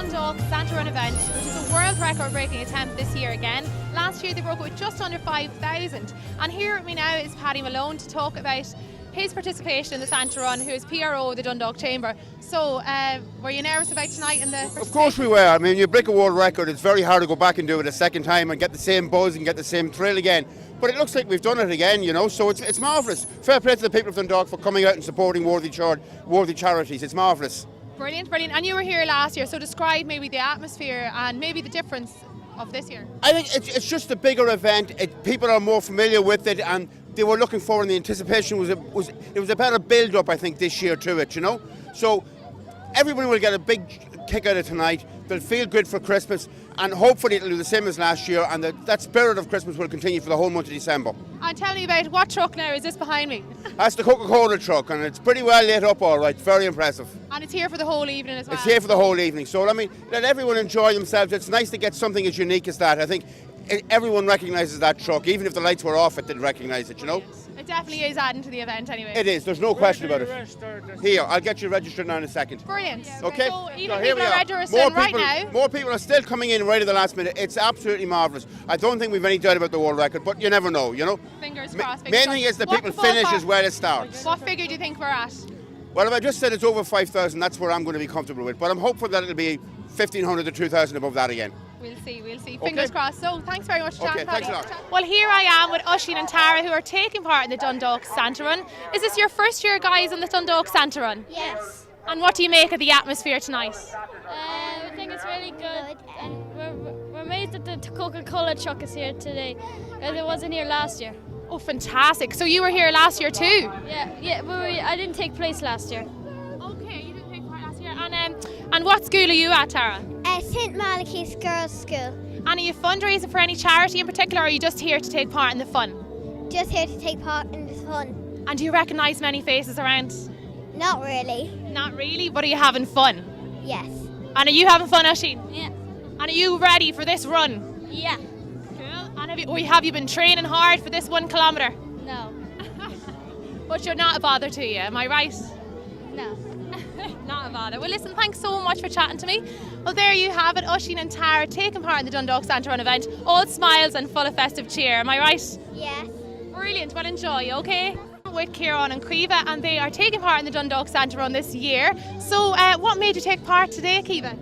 Dundalk Santa Run event, which is a world record-breaking attempt this year again. Last year they broke it with just under 5,000. And here with me now is Paddy Malone to talk about his participation in the Santa Run, who is PRO of the Dundalk Chamber. So, were you nervous about tonight in the first Of course we were. I mean, you break a world record, it's very hard to go back and do it a second time and get the same buzz and get the same thrill again. But it looks like we've done it again, you know, so it's marvellous. Fair play to the people of Dundalk for coming out and supporting worthy charities. It's marvellous. Brilliant, brilliant. And you were here last year, so describe maybe the atmosphere and maybe the difference of this year. I think it's just a bigger event. People are more familiar with it, and they were looking forward, and the anticipation was a better build-up, I think, this year to it, you know. So everybody will get a big kick out of tonight. They'll feel good for Christmas, and hopefully it'll do the same as last year, and that spirit of Christmas will continue for the whole month of December. And tell me about what truck now is this behind me? That's the Coca-Cola truck, and it's pretty well lit up all right, very impressive. And it's here for the whole evening as well? It's here for the whole evening, so I mean, let everyone enjoy themselves. It's nice to get something as unique as that. I think everyone recognises that truck, even if the lights were off, it didn't recognise it, you know? It definitely is adding to the event anyway. It is, there's no question about it. Here, I'll get you registered now in a second. Brilliant. Okay? So even here people we are registering right now. More people are still coming in right at the last minute. It's absolutely marvellous. I don't think we've any doubt about the world record, but you never know, you know? Fingers crossed. Main thing is that people finish as well as start. What figure do you think we're at? Well, if I just said it's over 5,000, that's where I'm going to be comfortable with. But I'm hopeful that it'll be 1,500 to 2,000 above that again. We'll see. Fingers crossed. So, thanks very much, John. Okay, thanks a lot. Well, here I am with Oisín and Tara, who are taking part in the Dundalk Santa Run. Is this your first year, guys, on the Dundalk Santa Run? Yes. And what do you make of the atmosphere tonight? I think it's really good, and we're amazed that the Coca-Cola truck is here today, because it wasn't here last year. Oh, fantastic. So you were here last year too? Yeah, but I didn't take place last year. Okay, you didn't take part last year. And what school are you at, Tara? St. Malachy's Girls' School. And are you fundraising for any charity in particular, or are you just here to take part in the fun? Just here to take part in the fun. And do you recognise many faces around? Not really. Not really, but are you having fun? Yes. And are you having fun, Oisín? Yeah. And are you ready for this run? Yeah. Cool. And have you been training hard for this 1 kilometre? No. But you're not a bother to you, am I right? No. Not a bother. Well, listen, thanks so much for chatting to me. Well, there you have it, Oisín and Tara taking part in the Dundalk Santa Run event. All smiles and full of festive cheer, am I right? Yes. Brilliant, well enjoy, okay? With Kieran and Caoimhe, and they are taking part in the Dundalk Santa Run this year. So, what made you take part today, Caoimhe?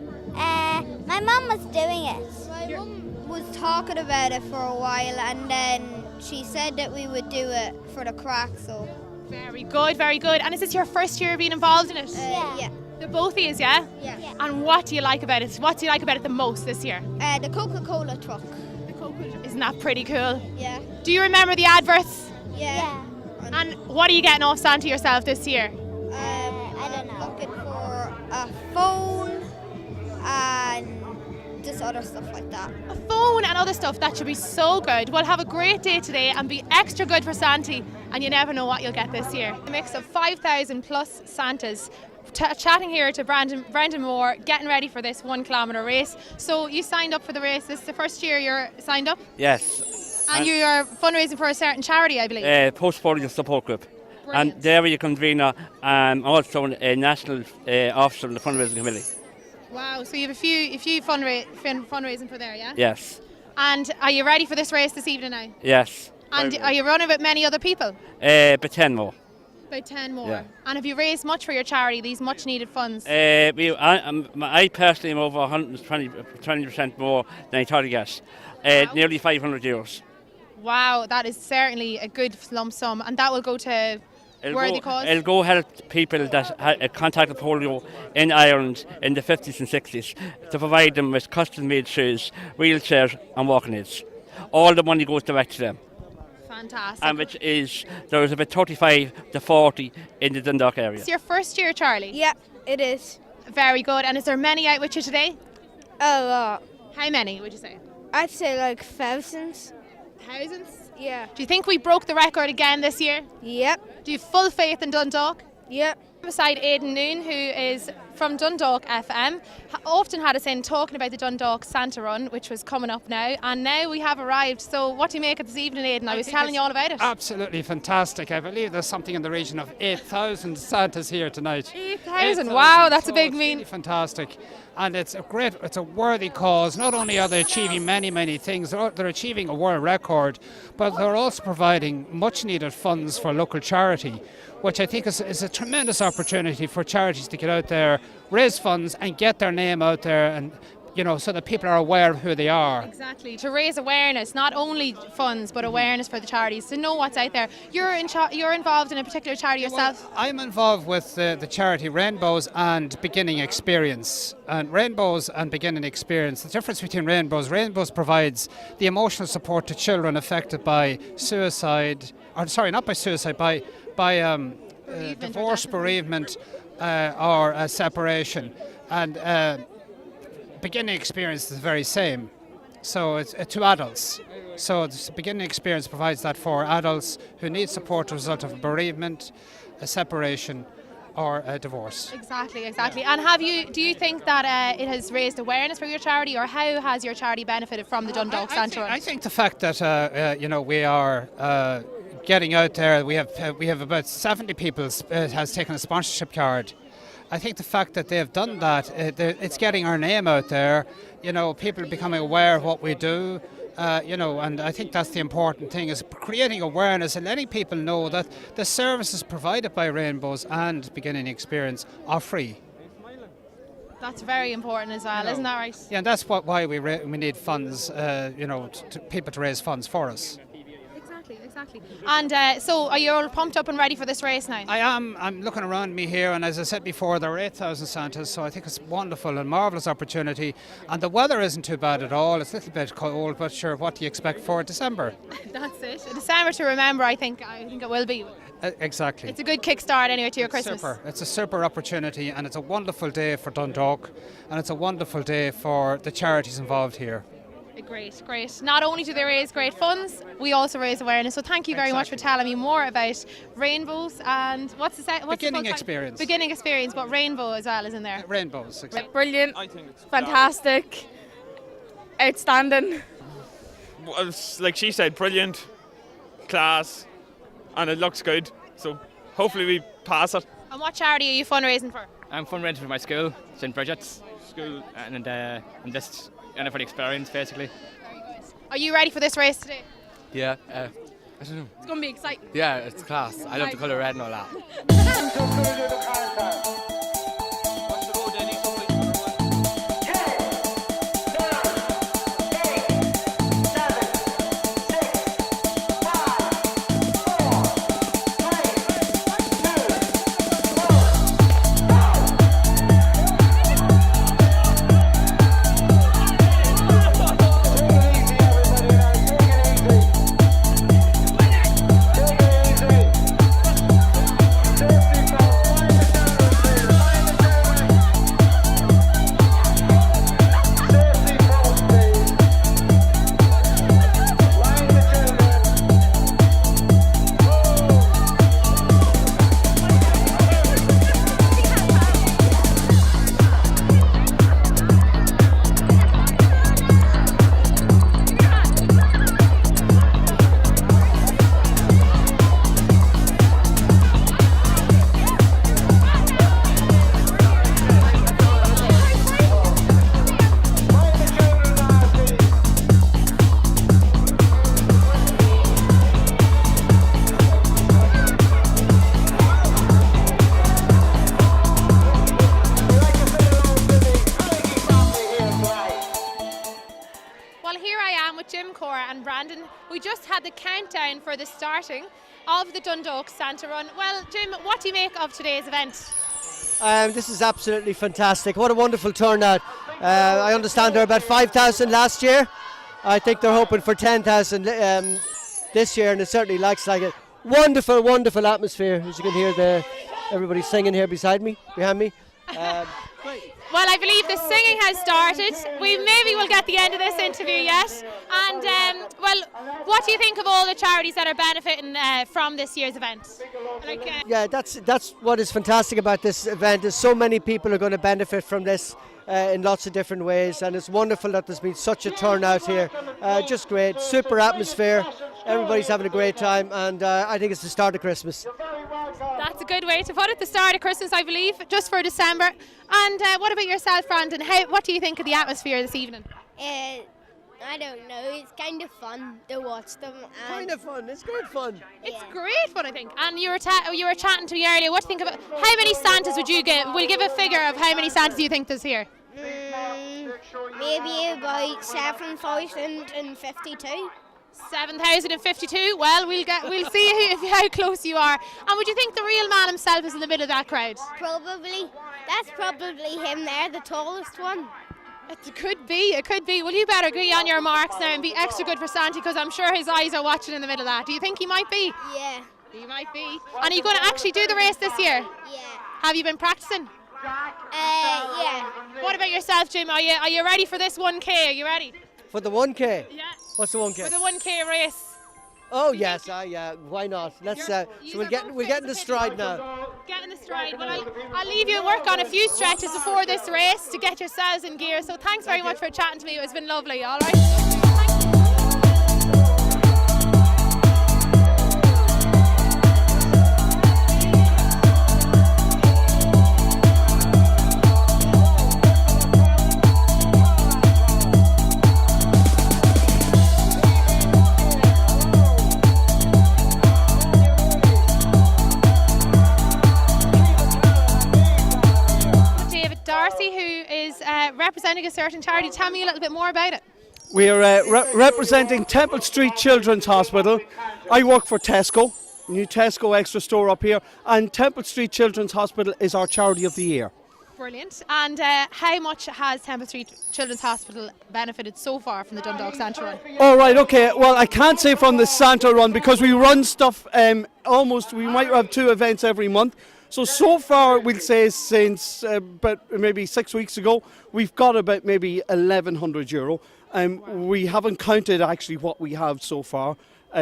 My mum was doing it. My mum was talking about it for a while, and then she said that we would do it for the crack, so... Very good, very good. And is this your first year being involved in it? Yeah. The both of yous, yeah? Yeah. And what do you like about it? What do you like about it the most this year? The Coca-Cola truck. Isn't that pretty cool? Yeah. Do you remember the adverts? Yeah. And what are you getting off Santa yourself this year? I don't know. Looking for a phone and just other stuff like that. A phone and other stuff. That should be so good. Well, have a great day today and be extra good for Santa, and you never know what you'll get this year. A mix of 5,000 plus Santas. Chatting here to Brendan Moore, getting ready for this 1 kilometre race. So you signed up for the race. This is the first year you're signed up? Yes. And you are fundraising for a certain charity, I believe? Post-polio support group. Brilliant. And there you convener and also a national officer of the fundraising committee. Wow, so you have a few fundraising for there, yeah? Yes. And are you ready for this race this evening now? Yes. And are you running with many other people? But 10 more. About 10 more. Yeah. And have you raised much for your charity, these much needed funds? I personally am over 120% more than I thought I'd get. Wow. Nearly €500. Wow, that is certainly a good lump sum, and that will go to worthy cause? It'll go help people that had contacted polio in Ireland in the 50s and 60s to provide them with custom-made shoes, wheelchairs and walking aids. All the money goes direct to them. Fantastic. And there was about 35 to 40 in the Dundalk area. It's your first year, Charlie? Yeah, it is. Very good. And is there many out with you today? A lot. How many would you say? I'd say like thousands. Thousands? Yeah. Do you think we broke the record again this year? Yep. Do you have full faith in Dundalk? Yep. Beside Aidan Noon, who is from Dundalk FM often had us in talking about the Dundalk Santa Run, which was coming up now, and now we have arrived. So what do you make of this evening, Aidan? I was telling you all about it. Absolutely fantastic. I believe there's something in the region of 8,000 Santas here tonight. 8,000, wow, that's a big mean. Really fantastic. And it's a worthy cause. Not only are they achieving many things, they're achieving a world record, but they're also providing much needed funds for local charity, which I think is a tremendous opportunity for charities to get out there, raise funds and get their name out there, and so that people are aware of who they are. Exactly, to raise awareness, not only funds but awareness for the charities, to know what's out there. You're involved in a particular charity yourself? Well, I'm involved with the charity Rainbows and Beginning Experience. And Rainbows and Beginning Experience, the difference between Rainbows provides the emotional support to children affected by suicide, not by suicide, by divorce, bereavement, or separation. And Beginning Experience is the very same. So it's to adults. So the Beginning Experience provides that for adults who need support as a result of a bereavement, a separation, or a divorce. Exactly. And do you think that it has raised awareness for your charity, or how has your charity benefited from the Dundalk Santa Run? I think the fact that we are getting out there. We have about 70 people has taken a sponsorship card. I think the fact that they've done that, it's getting our name out there. People are becoming aware of what we do. And I think that's the important thing, is creating awareness and letting people know that the services provided by Rainbows and Beginning Experience are free. That's very important as well, isn't that right? Yeah, and that's why we need funds, people to raise funds for us. Exactly. And so are you all pumped up and ready for this race now? I am. I'm looking around me here, and as I said before, there are 8,000 Santas, so I think it's a wonderful and marvellous opportunity. And the weather isn't too bad at all. It's a little bit cold, but sure, what do you expect for December? That's it. December to remember, I think it will be. Exactly. It's a good kickstart anyway to your Christmas. It's a super opportunity, and it's a wonderful day for Dundalk, and it's a wonderful day for the charities involved here. Great. Not only do they raise great funds, we also raise awareness. So thank you very much for telling me more about Rainbows and what's Beginning Experience. Beginning Experience, but Rainbow as well is in there. Rainbows, exactly. Brilliant, fantastic, outstanding. Well, like she said, brilliant, class, and it looks good. So hopefully we pass it. And what charity are you fundraising for? I'm fundraising for my school, St. Bridget's School, and I'm just for the experience, basically. Very good. Are you ready for this race today? Yeah, I don't know. It's going to be exciting. Yeah, it's class. I love the colour red and all that. And Brandon, we just had the countdown for the starting of the Dundalk Santa Run. Well, Jim, what do you make of today's event? This is absolutely fantastic. What a wonderful turnout. I understand there were about 5,000 last year. I think they're hoping for 10,000 this year, and it certainly looks like it. Wonderful atmosphere, as you can hear everybody singing here behind me. Well, I believe the singing has started. We maybe will get the end of this interview yet. And well, what do you think of all the charities that are benefiting from this year's event? Yeah, that's what is fantastic about this event. Is so many people are going to benefit from this in lots of different ways, and it's wonderful that there's been such a turnout here. Just great, super atmosphere. Everybody's having a great time, and I think it's the start of Christmas. That's a good way to put it. The start of Christmas, I believe, just for December. And what about yourself, Brandon? What do you think of the atmosphere this evening? I don't know. It's kind of fun to watch them. Kind of fun. It's good fun. It's great fun, I think. And you were chatting to me earlier. What do you think about how many Santas would you give? We'll give a figure of how many Santas you think there's here. Maybe about 7,052. 7,052. Well, we'll see how close you are. And would you think the real man himself is in the middle of that crowd? Probably. That's probably him there, the tallest one. It could be. Well, you better agree on your marks now and be extra good for Santi, because I'm sure his eyes are watching in the middle of that. Do you think he might be? Yeah. He might be. And are you going to actually do the race this year? Yeah. Have you been practicing? Yeah. What about yourself, Jim? Are you ready for this 1K? Are you ready? For the 1K? Yeah. What's the 1K? For the 1K race. Oh yes, yeah. Why not? Let's. So we'll get in the stride now. Get in the stride. Well, I'll leave you work on a few stretches before this race to get yourselves in gear. So thanks very much for chatting to me. It's been lovely. All right. Darcy, who is representing a certain charity. Tell me a little bit more about it. We are representing Temple Street Children's Hospital. I work for Tesco, new Tesco Extra store up here, and Temple Street Children's Hospital is our charity of the year. Brilliant. And how much has Temple Street Children's Hospital benefited so far from the Dundalk Santa Run? All right, okay. Well, I can't say from the Santa Run because we run stuff we might have 2 events every month. So far, we'll say since about maybe 6 weeks ago, we've got about maybe €1,100. We haven't counted actually what we have so far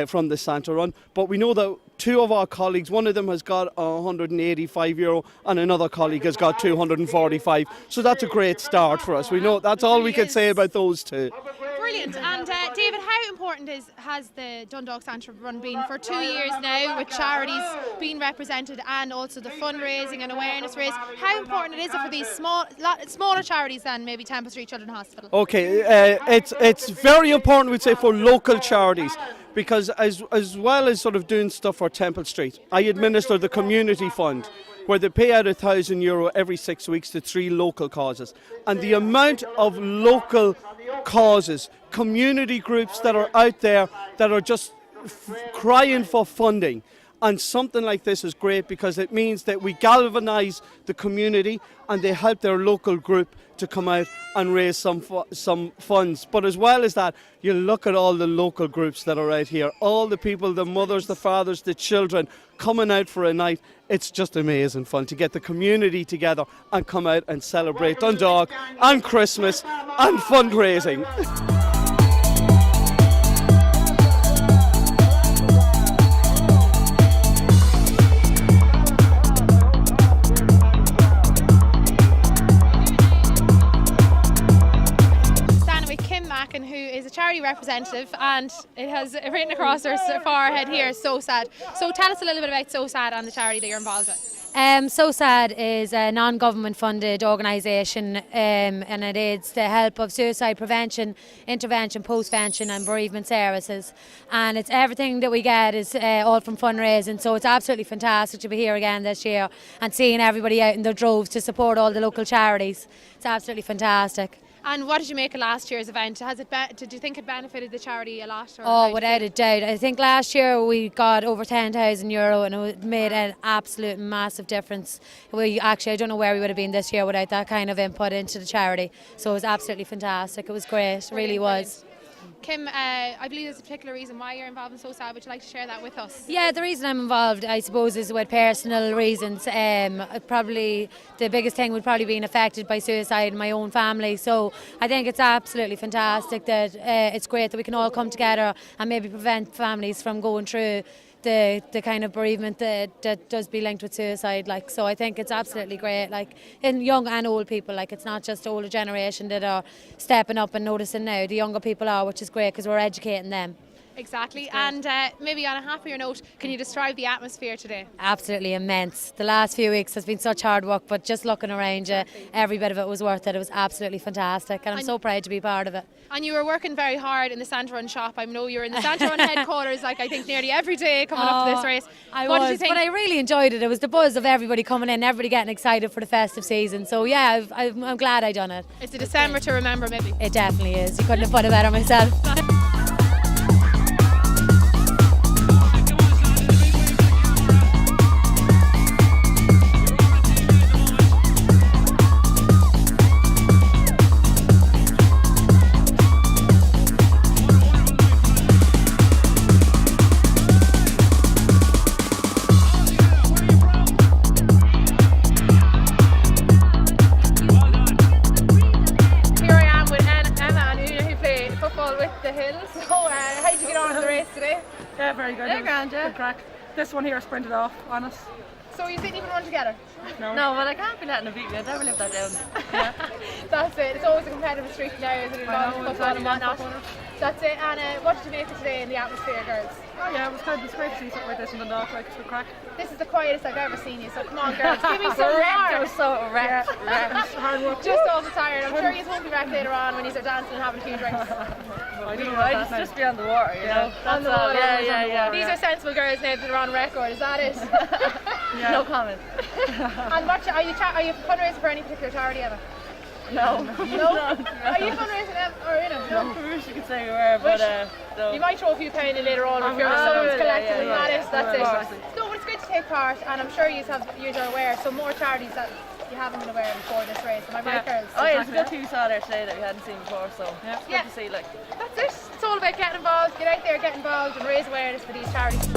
from the Santa Run, but we know that 2 of our colleagues, one of them has got €185 and another colleague has got 245. So that's a great start for us. We know that's all we can say about those 2. Brilliant. And David, how important has the Dundalk Santa Run been for 2 years now, with charities being represented and also the fundraising and awareness race? How important is it for these smaller charities than maybe Temple Street Children's Hospital? Okay, it's very important, we'd say, for local charities, because as well as sort of doing stuff for Temple Street, I administer the community fund, where they pay out €1,000 every 6 weeks to 3 local causes. And the amount of local causes, community groups that are out there that are just crying for funding. And something like this is great because it means that we galvanise the community and they help their local group to come out and raise some funds. But as well as that, you look at all the local groups that are out here, all the people, the mothers, the fathers, the children coming out for a night. It's just amazing fun to get the community together and come out and celebrate Dundalk and Christmas and fundraising. Who is a charity representative, and it has written across her forehead here, So Sad. So tell us a little bit about So Sad and the charity that you're involved with. So Sad is a non-government funded organisation and it aids the help of suicide prevention, intervention, postvention and bereavement services, and it's everything that we get is all from fundraising, so it's absolutely fantastic to be here again this year and seeing everybody out in their droves to support all the local charities. It's absolutely fantastic. And what did you make of last year's event? Did you think it benefited the charity a lot? Oh, without a doubt. I think last year we got over €10,000 and it made an absolute massive difference. I don't know where we would have been this year without that kind of input into the charity. So it was absolutely fantastic. It was great, it really was. Kim, I believe there's a particular reason why you're involved in Suicide. Would you like to share that with us? Yeah, the reason I'm involved, I suppose, is with personal reasons. Probably the biggest thing would probably being affected by suicide in my own family. So I think it's absolutely fantastic that it's great that we can all come together and maybe prevent families from going through the kind of bereavement that does be linked with suicide. Like, so I think it's absolutely great, like in young and old people. Like, it's not just the older generation that are stepping up and noticing now, the younger people are, which is great because we're educating them. Exactly. And maybe on a happier note, can you describe the atmosphere today? Absolutely immense. The last few weeks has been such hard work, but just looking around you, every bit of it was worth it. It was absolutely fantastic, and I'm so proud to be part of it. And you were working very hard in the Santa Run shop. I know you were in the Santa Run headquarters, like I think nearly every day coming up to this race. What did you think? But I really enjoyed it. It was the buzz of everybody coming in, everybody getting excited for the festive season. So yeah, I'm glad I done it. It's a December to remember, maybe. It definitely is. You couldn't have put it better myself. Yeah, very good. They're grand, yeah. Good crack. This one here sprinted off on us. So you didn't even run together? No, but I can't be letting it beat me. I'd never live that down. Yeah. That's it. It's always a competitive streak now, isn't it? Football and whatnot. That's it. And what did you make of today in the atmosphere, girls? Oh yeah, it was good. It was great to see something like this in Dundalk. Like, it's good crack. This is the quietest I've ever seen you, so come on, girls, give me some more. It was so wrecked. Hard work. Just all the tired. I'm sure you won't be wrecked later on when you are dancing and having a few drinks. I just be on the water, you know. On the water. Yeah. These are sensible girls now that are on record. Is that it? No comment. And what are you fundraising for any particular charity, Emma? No. Are you fundraising or in it? No. I wish you could say we were, but no. You might throw a few pounds in later on if you're someone's collecting. That's it. No, but it's good to take part, and I'm sure you are aware. So more charities that you haven't been aware before this race. Am I right, girls? Oh yeah, there's a few saw there today that we hadn't seen before, so it's good to see. Like, that's it. It's all about getting involved. Get out there, get involved, and raise awareness for these charities.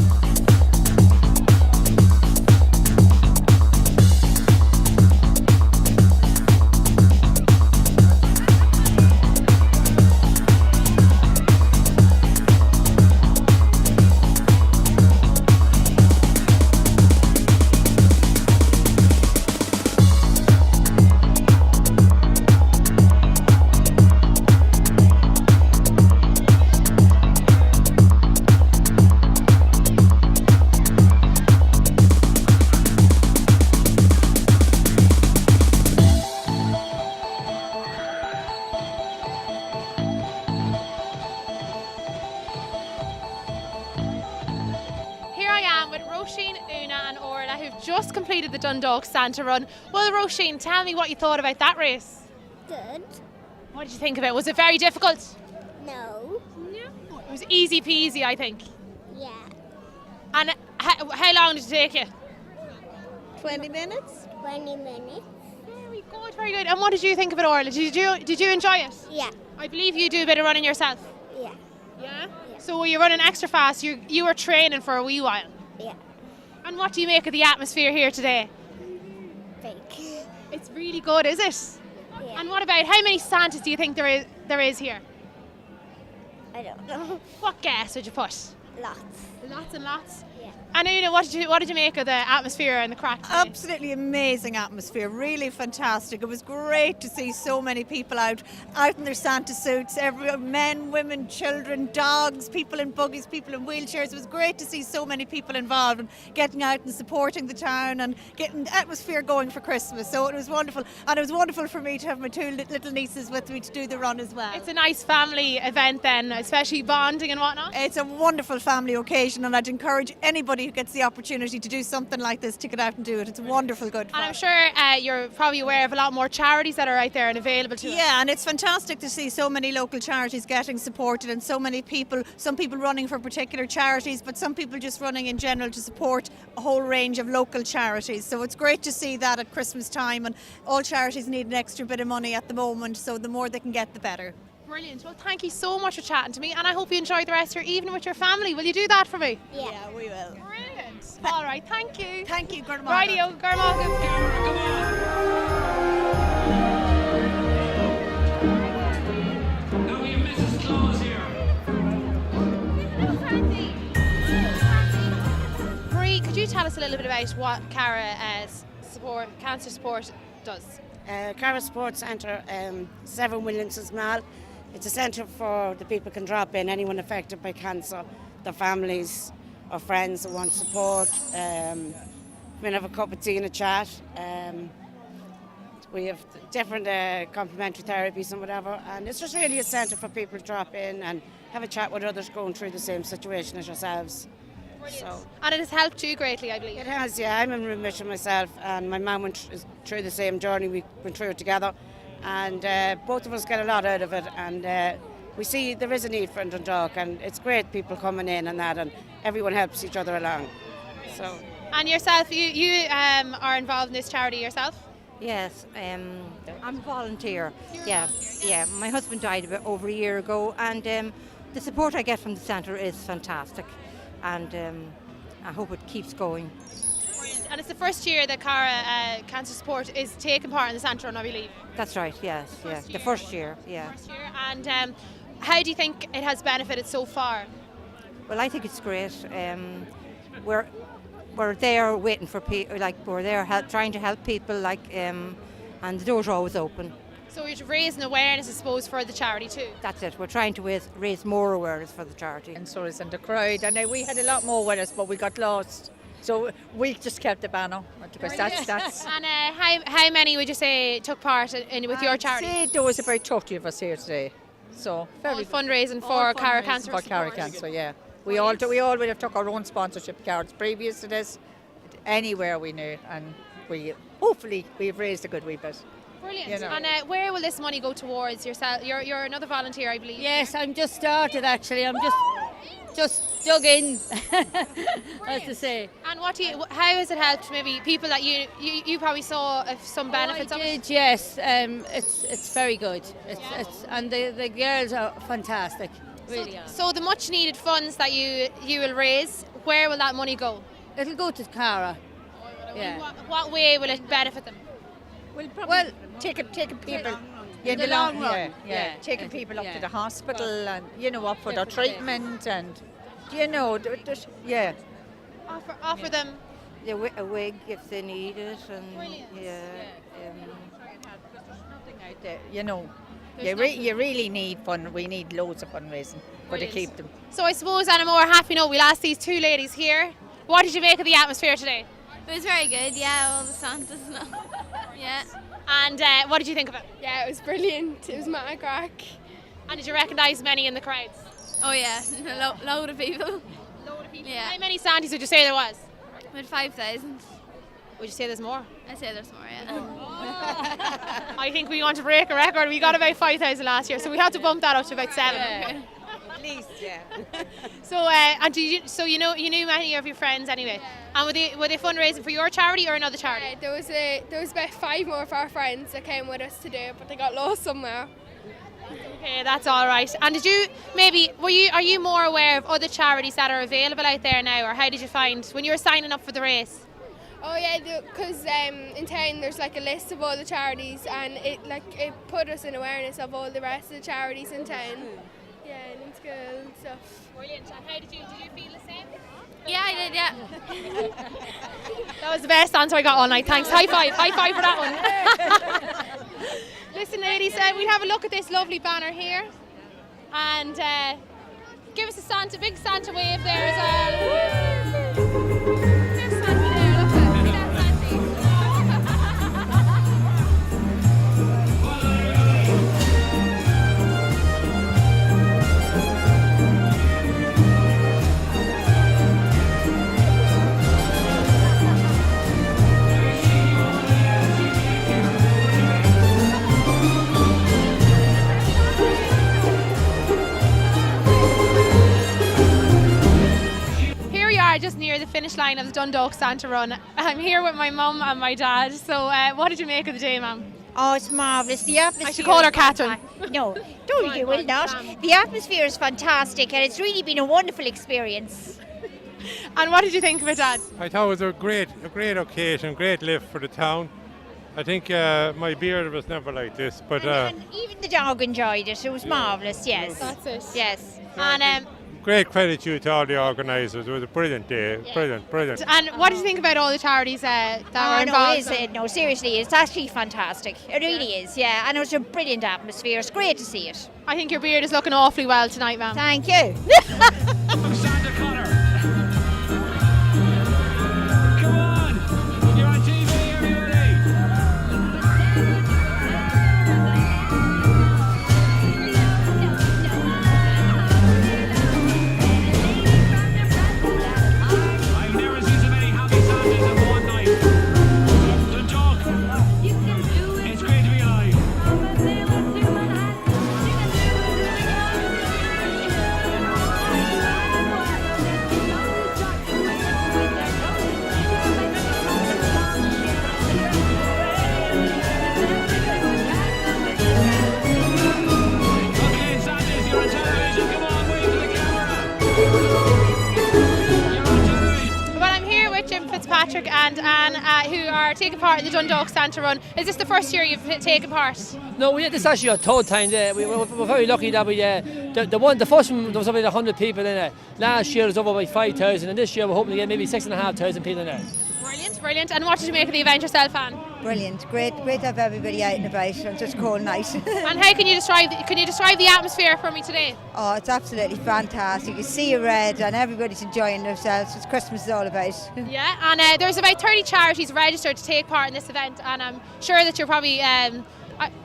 Just completed the Dundalk Santa Run. Well, Roisin, tell me what you thought about that race. Good. What did you think of it? Was it very difficult? No. It was easy peasy, I think. Yeah. And how long did it take you? 20 minutes. 20 minutes. Very good, very good. And what did you think of it, Orla? Did you enjoy it? Yeah. I believe you do a bit of running yourself. Yeah. Yeah? So were you running extra fast? You were training for a wee while. Yeah. And what do you make of the atmosphere here today? Fake. It's really good, is it? Yeah. And what about, how many Santas do you think there is here? I don't know. What guess would you put? Lots. Lots and lots? Yeah. And Una, what did you make of the atmosphere and the crack today? Absolutely amazing atmosphere, really fantastic. It was great to see so many people out in their Santa suits, men, women, children, dogs, people in buggies, people in wheelchairs. It was great to see so many people involved and getting out and supporting the town and getting the atmosphere going for Christmas. So it was wonderful, and it was wonderful for me to have my two little nieces with me to do the run as well. It's a nice family event then, especially bonding and whatnot. It's a wonderful family occasion, and I'd encourage anybody who gets the opportunity to do something like this to get out and do it. It's a wonderful good fun. And I'm sure you're probably aware of a lot more charities that are out there and available to us. Yeah, and it's fantastic to see so many local charities getting supported, and so many people, some people running for particular charities, but some people just running in general to support a whole range of local charities. So it's great to see that at Christmas time, and all charities need an extra bit of money at the moment, so the more they can get, the better. Brilliant. Well, thank you so much for chatting to me, and I hope you enjoy the rest of your evening with your family. Will you do that for me? Yeah, we will. Brilliant. All right, thank you. Thank you, Gurmagh. Radio, Marie, could you tell us a little bit about what Cara Cancer Support does? Cara Support Centre, 7 Williamson's Mall. It's a centre for the people can drop in, anyone affected by cancer, their families or friends who want support. Come in, have a cup of tea and a chat. We have different complementary therapies and whatever, and it's just really a centre for people to drop in and have a chat with others going through the same situation as yourselves. So, and it has helped you greatly, I believe. It has, yeah. I'm in remission myself, and my mum went through the same journey. We went through it together, and both of us get a lot out of it. And we see there is a need for Dundalk, and it's great people coming in and that, and everyone helps each other along. So. And yourself, you are involved in this charity yourself? Yes, I'm a volunteer. Yeah. My husband died about over a year ago, and the support I get from the centre is fantastic, and I hope it keeps going. Brilliant. And it's the first year that Cara Cancer Support is taking part in the Santa Run, I believe. That's right. Yes, the first year. Yeah. First year. And how do you think it has benefited so far? Well, I think it's great. We're there waiting for people, like we're there trying to help people, and the doors are always open. So you're raising awareness, I suppose, for the charity too? That's it. We're trying to raise more awareness for the charity. And so is in the crowd. And we had a lot more with us, but we got lost. So we just kept the banner. Because that's. And how many would you say took part with your charity? I'd say there was about 30 of us here today. So all fundraising for Cara Cancer for Cara Cancer, yeah. We all would have took our own sponsorship cards previous to this, anywhere we knew, and hopefully we've raised a good wee bit. Brilliant. You know. And where will this money go towards yourself? You're another volunteer, I believe. Yes, I'm just started actually. I'm just dug in, as to say. And how has it helped maybe people that you probably saw some benefits of it? Yes, it's very good. And the girls are fantastic. Really are. So the much needed funds that you will raise, where will that money go? It'll go to Cara. Yeah. What way will it benefit them? Well, taking people in the long run. Yeah. Taking people up to the hospital and up for their treatment and offer them a wig if they need it, and nothing out there. You really need fun. We need loads of fundraising to keep them. So I suppose on a more happy note, we'll ask these two ladies here. What did you make of the atmosphere today? It was very good, yeah, all the Santas and all. Yeah. And what did you think of it? Yeah, it was brilliant. It was mad crack. And did you recognise many in the crowds? Oh yeah, a load of people. Yeah. How many Santas would you say there was? About 5,000. Would you say there's more? I'd say there's more, yeah. I think we want to break a record. We got about 5,000 last year, so we had to bump that up to about 7. Yeah. At least, yeah. So you knew many of your friends anyway. Yeah. And were they fundraising for your charity or another charity? Yeah, there was about 5 more of our friends that came with us to do it, but they got lost somewhere. Okay, that's all right. And are you more aware of other charities that are available out there now, or how did you find when you were signing up for the race? Oh yeah, because in town there's like a list of all the charities, and it put us in awareness of all the rest of the charities in town. Yeah, and in school and stuff. Brilliant. And how did you feel the same? Yeah, I did, yeah. That was the best answer I got all night. Thanks. High five for that one. Listen, ladies, we'll have a look at this lovely banner here, and give us a big Santa wave there as well. There's Santa there. Look at just near the finish line of the Dundalk Santa Run. I'm here with my mum and my dad. So what did you make of the day, ma'am? Oh, it's marvellous. The atmosphere. I should call her Catherine. No, don't you will not. The atmosphere is fantastic, and it's really been a wonderful experience. And what did you think of it, Dad? I thought it was a great occasion, great lift for the town. I think my beard was never like this, but And even the dog enjoyed it. It was marvellous. Yes. That's it. Yes. And great credit to all the organisers. It was a brilliant day, brilliant. And what did you think about all the charities that were No, involved? it is. No, seriously, it's actually fantastic. It really is, yeah. And it was a brilliant atmosphere. It's great to see it. I think your beard is looking awfully well tonight, ma'am. Thank you. Patrick and Anne, who are taking part in the Dundalk Santa Run. Is this the first year you've taken part? No, this is actually our third time there. We're very lucky that we the first one there was about 100 people in it. Last year it was over by 5,000, and this year we're hoping to get maybe 6,500 people in there. Brilliant. And what did you make of the event yourself, Anne? Brilliant, great to have everybody out and about on such a cold night. And how can you describe the atmosphere for me today? Oh, it's absolutely fantastic. You see a red and everybody's enjoying themselves. It's Christmas is all about. Yeah, and there's about 30 charities registered to take part in this event, and I'm sure that you're probably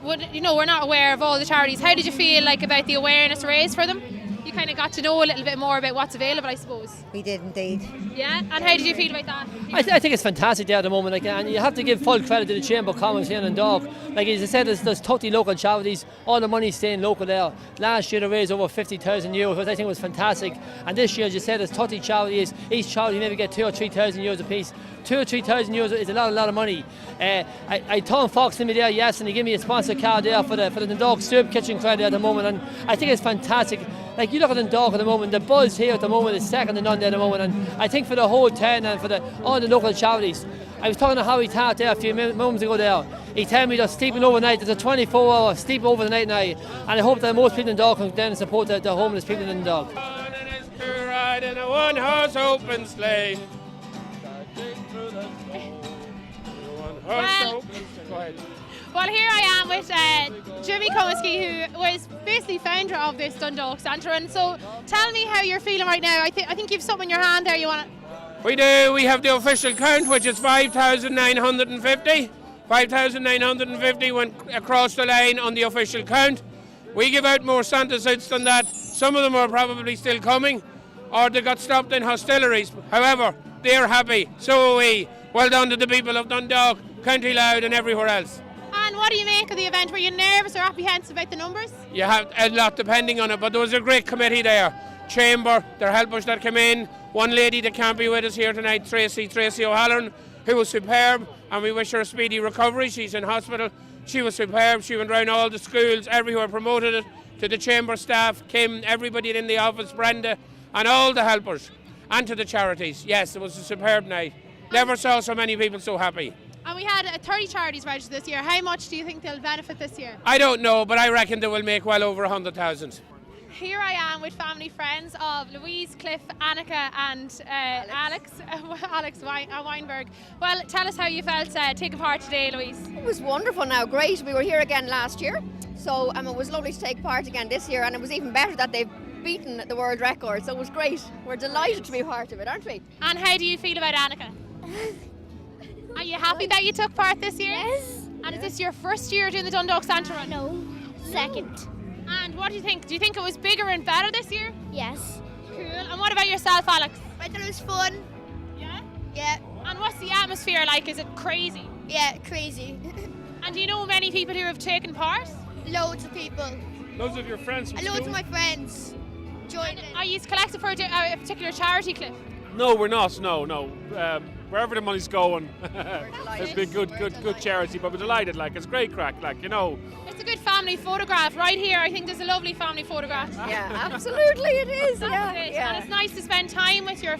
we're not aware of all the charities. How did you feel about the awareness raised for them? You kind of got to know a little bit more about what's available, I suppose. We did indeed. Yeah, and how did you feel about that? I think it's fantastic there at the moment, and you have to give full credit to the Chamber of Commerce here in Dundalk. As I said, there's 30 local charities, all the money staying local there. Last year they raised over 50,000 euros, which I think was fantastic. And this year, as you said, there's 30 charities. Each charity maybe get 2,000 or 3,000 euros a piece. 2,000 or 3,000 euros is a lot of money. I Tom Fox in me there, yes, and he gave me a sponsor card there for the Dundalk Soup Kitchen credit at the moment, and I think it's fantastic. You look at Dundalk at the moment, the buzz here at the moment is second to none there at the moment, and I think for the whole town and for all the local charities. I was talking to Howie Tart there a few moments ago there. He told me they're sleeping overnight. There's a 24-hour sleep over the night now, and I hope that most people in Dundalk can then support the homeless people in Dundalk. To ride in a one-horse open sleigh. Well, here I am with Jimmy Comiskey, who was basically founder of this Dundalk Santa Run. So tell me how you're feeling right now. I think you've something in your hand there. You want to? We do. We have the official count, which is 5,950. 5,950 went across the line on the official count. We give out more Santa suits than that. Some of them are probably still coming, or they got stopped in hostilities. However, they're happy. So are we. Well done to the people of Dundalk, County Louth and everywhere else. And what do you make of the event? Were you nervous or apprehensive about the numbers? You have a lot depending on it, but there was a great committee there. Chamber, their helpers that came in. One lady that can't be with us here tonight, Tracy O'Halloran, who was superb, and we wish her a speedy recovery. She's in hospital. She was superb. She went round all the schools, everywhere, promoted it to the chamber staff, came everybody in the office, Brenda, and all the helpers, and to the charities. Yes, it was a superb night. Never saw so many people so happy. And we had 30 charities registered this year. How much do you think they'll benefit this year? I don't know, but I reckon they will make well over 100,000. Here I am with family friends of Louise, Cliff, Annika and Alex Weinberg. Well, tell us how you felt taking part today, Louise. It was wonderful now, great. We were here again last year, so it was lovely to take part again this year, and it was even better that they've beaten the world record, so it was great. We're delighted to be part of it, aren't we? And how do you feel about Annika? Are you happy that you took part this year? Yes. And is this your first year doing the Dundalk Santa Run? No, second. And what do you think? Do you think it was bigger and better this year? Yes. Cool. And what about yourself, Alex? I thought it was fun. Yeah? Yeah. And what's the atmosphere like? Is it crazy? Yeah, crazy. And do you know many people who have taken part? Loads of people. Loads of your friends from Loads school? of my friends joined it. Are you collected for a particular charity, Cliff? No, we're not. No. wherever the money's going, it's been good charity. But we're delighted, like it's great crack, like you know. It's a good family photograph right here. I think there's a lovely family photograph. Yeah, absolutely it is. That's it. And it's nice to spend time with your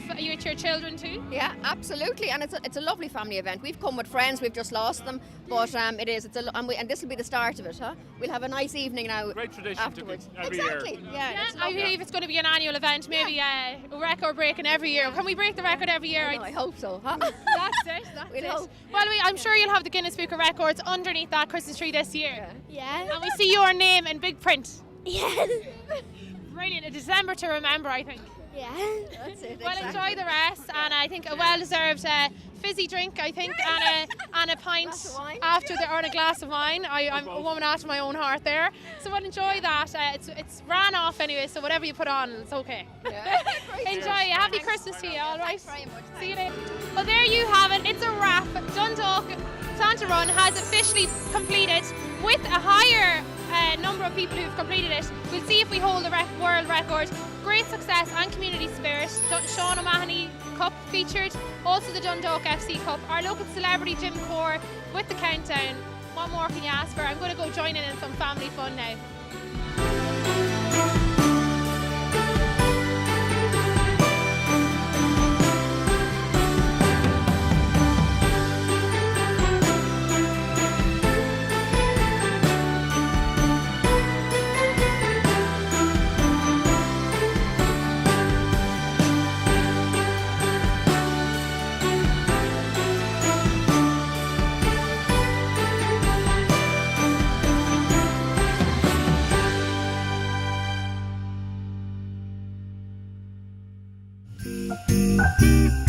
children too. Yeah, absolutely, and it's a lovely family event. We've come with friends, we've just lost them, but it is. And this will be the start of it, huh? We'll have a nice evening now. Great tradition afterwards. every Exactly. year. Yeah, I believe it's going to be an annual event, maybe a record breaking every year. Can we break the record every year? I hope so. Huh? That's it. We'll hope. Well, I'm sure you'll have the Guinness Book of Records underneath that Christmas tree this year. Yeah. And we see your name in big print. Yes. Brilliant. A December to remember, I think. Yeah. That's it. Well, exactly. enjoy the rest, and I think a well-deserved fizzy drink, I think, and a pint after or a glass of wine. I'm a woman after my own heart there, so we'll enjoy that. It's ran off anyway, so whatever you put on, it's okay. Yeah. Enjoy. Happy Christmas to you. All right. Thanks very much. See you later. Well, there you have it. It's a wrap. Dundalk Santa Run has officially completed with a higher number of people who've completed it. We'll see if we hold the world record. Great success and community spirit. Sean O'Mahony Cup featured, also the Dundalk FC Cup. Our local celebrity Jim Core with the countdown. What more can you ask for? I'm going to go join in some family fun now. Thank you.